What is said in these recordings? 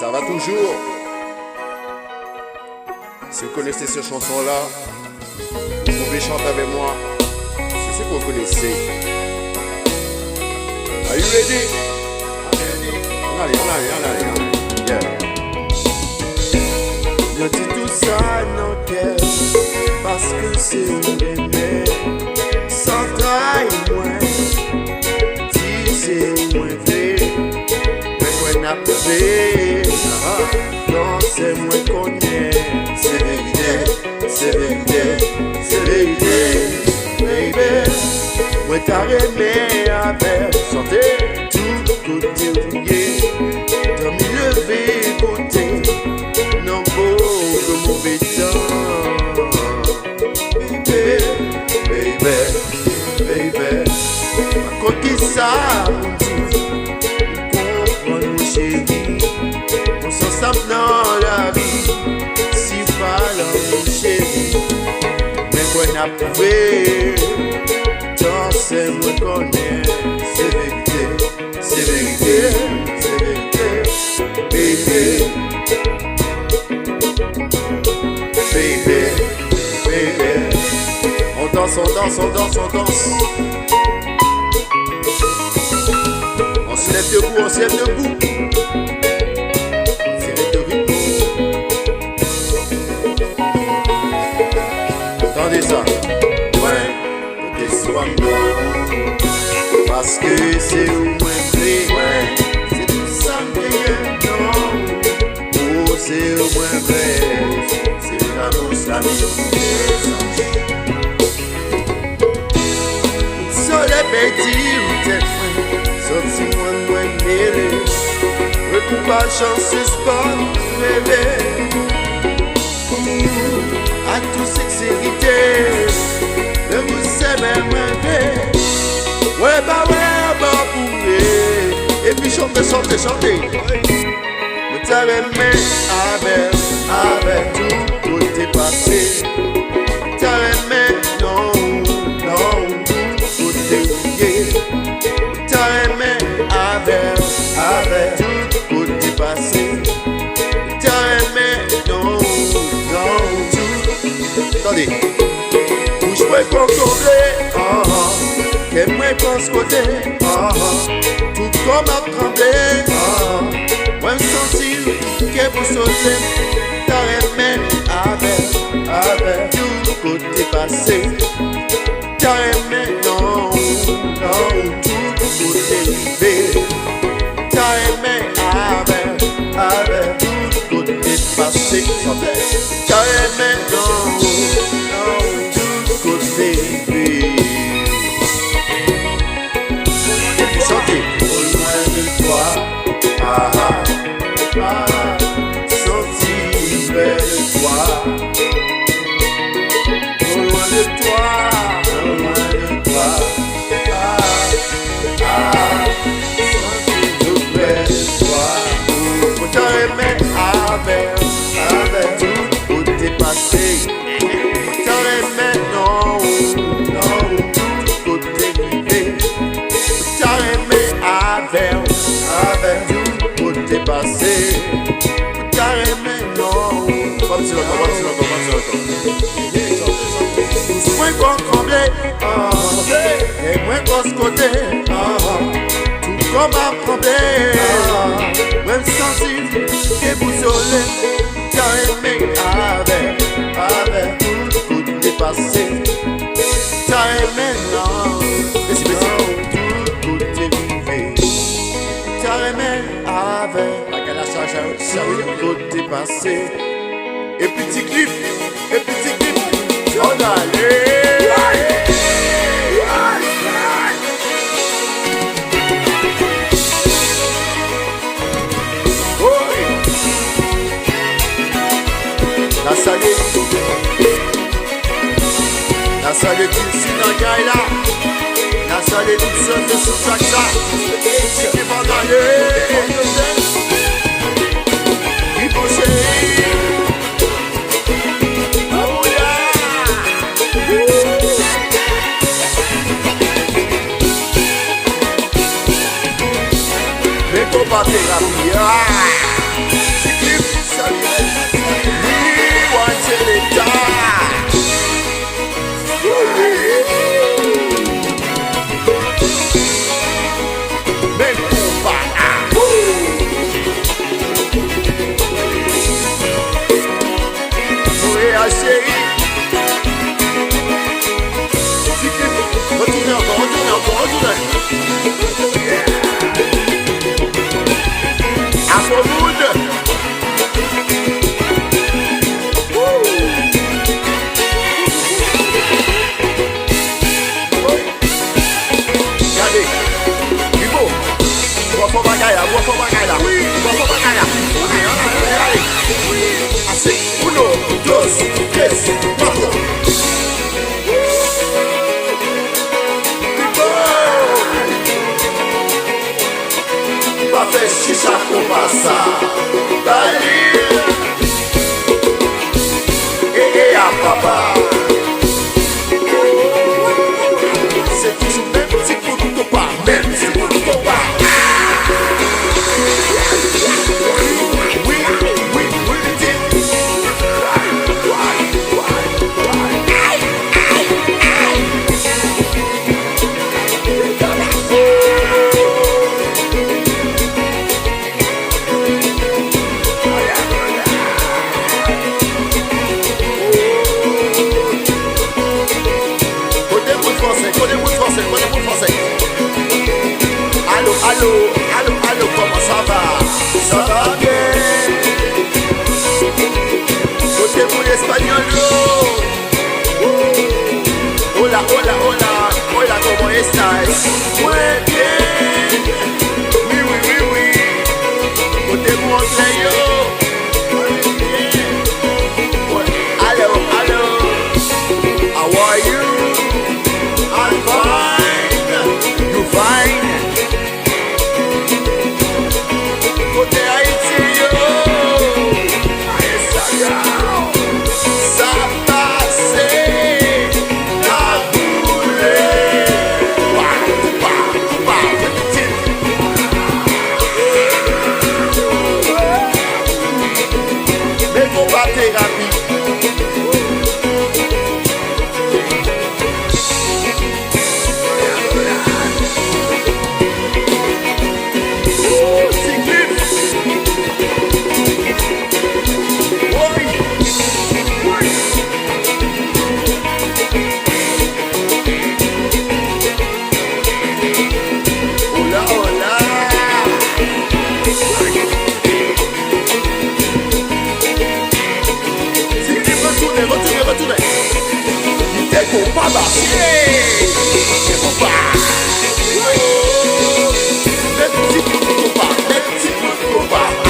Ça va toujours. Si vous connaissez cette chanson-là, vous pouvez chanter avec moi. C'est ce que vous connaissez. Are you ready? On allez. Yeah. Je dis tout ça non cœur parce que c'est où l'aimer. Sans travail moins, si c'est où moins vrai. Mais qu'on a fait, non c'est moins qu'on est. C'est vérité, c'est vérité, c'est vérité. Baby, moi t'as aimé avec santé, tout côté oublié. T'as mis levé côté, non beau que mauvais temps. Baby, baby, baby, ma coquille ça, comprends mon chéri, on s'ensemble dans la vie, si fallait mon chéri, mais qu'on a prouvé. C'est moi qu'on est, c'est vérité, c'est vérité, c'est vérité, baby, baby. On danse, on danse, on danse, on danse. On se lève debout, on se lève debout. C'est le rythme. Attendez ça. Parce que c'est où moi vrai, c'est tout ça que non. Oh, c'est où moi vrai, c'est l'amour, c'est la vie. Soleil petit ou tête sorti moi mêlé. Recoupe pas chance, sport, bébé. À toute sincérité, de vous savoir moi. Ouais, bah, poulet. Et puis chanter, chanter, chanter. Vous t'avez aimé avec tout côté passé. T'avais aimé, non, tout côté oublié. T'avais aimé avec tout côté passé. T'avais aimé, non, tout. Attendez. Bouge-moi pour combler. Qu'elle moi pense côté, tout comme à trembler, moi me sentir qu'elle vous sauter, t'as aimé avec tout côté passé, t'as aimé non, tout côté rivé, t'as aimé avec tout côté passé, t'as aimé non, tout côté rivé. Senti près de toi, au loin de toi, senti tout près de toi. Pour t'aimer avec tout côté passé, pour t'aimer non, tout côté privé, pour t'aimer avec tout côté passé. Carrément, comme si moins qu'on tremblait, et moins qu'on se côté, tout comme à trembler, même sensible, et boussolé, carrément avec tout côté passé, carrément, tout côté vivé, carrément avec. Côté passé. Et petit clip, on allait. La salle est ici dans le gars là. La salle est toute seule de sous chaque ça. C'est qui va gagner. Bater la Oui, ah, chérie. Retournez encore, retournez encore, retournez. Afro-Mood. Regardez, Bibo, bois fort bagaille là, bois fort bagaille là. Bois fort bagaille là. Regardez. Assez, uno, dos, tres, cuatro. Pas fait chicha pour passer. Dali. Et à papa. C'est toujours même petit coup de copain. Même petit coup de copain. Oui, oui, oui, Allô, allô, allô, comment ça va? Ça va bien. Côté pour l'espagnol. Hola, hola, hola, hola, ¿cómo estás? Muy bien. Oui, oui, oui, oui. Côté pour anglais. Muy bien. Allô, allô. How are you? I'm fine. You fine? Côté Haïti, yo. Ça passe, la boule. Mais faut pas thérapie. Retournez. T'es coupable. T'es coupable. Même petit coup de coupable. Même petit coup de coupable.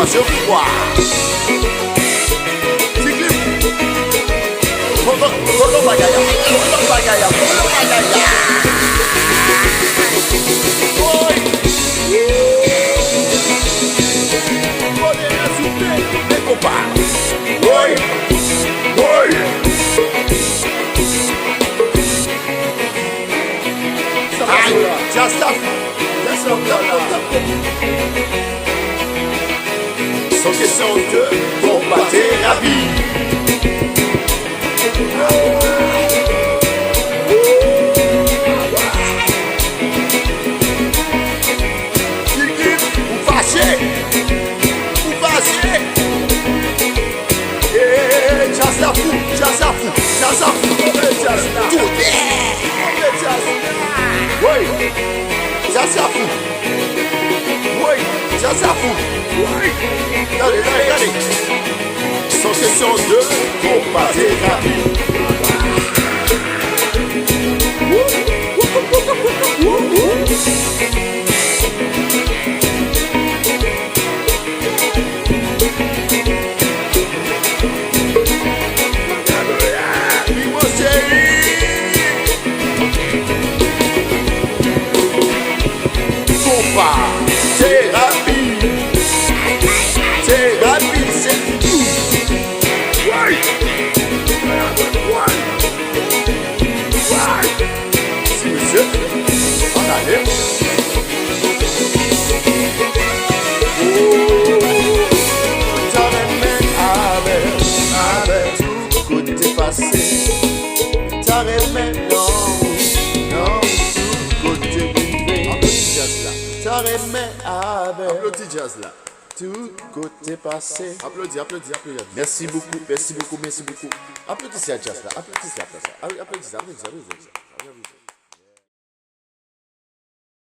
Je vous vois. Polo bagaya. Oi. Poderia subir, vem comprar. Oi. Ai, já está. Sans question de combattre la vie. Vous fâchez. Et Jazza fou. Tout oui, Jazza fou. Oui, allez. Sans question de combattre la vie. Thérapie, c'est tout. pas aimer avec Applaudis jazz là. tout côté passé. Applaudis. Merci beaucoup. Applaudissez à jazz là. Applaudissez.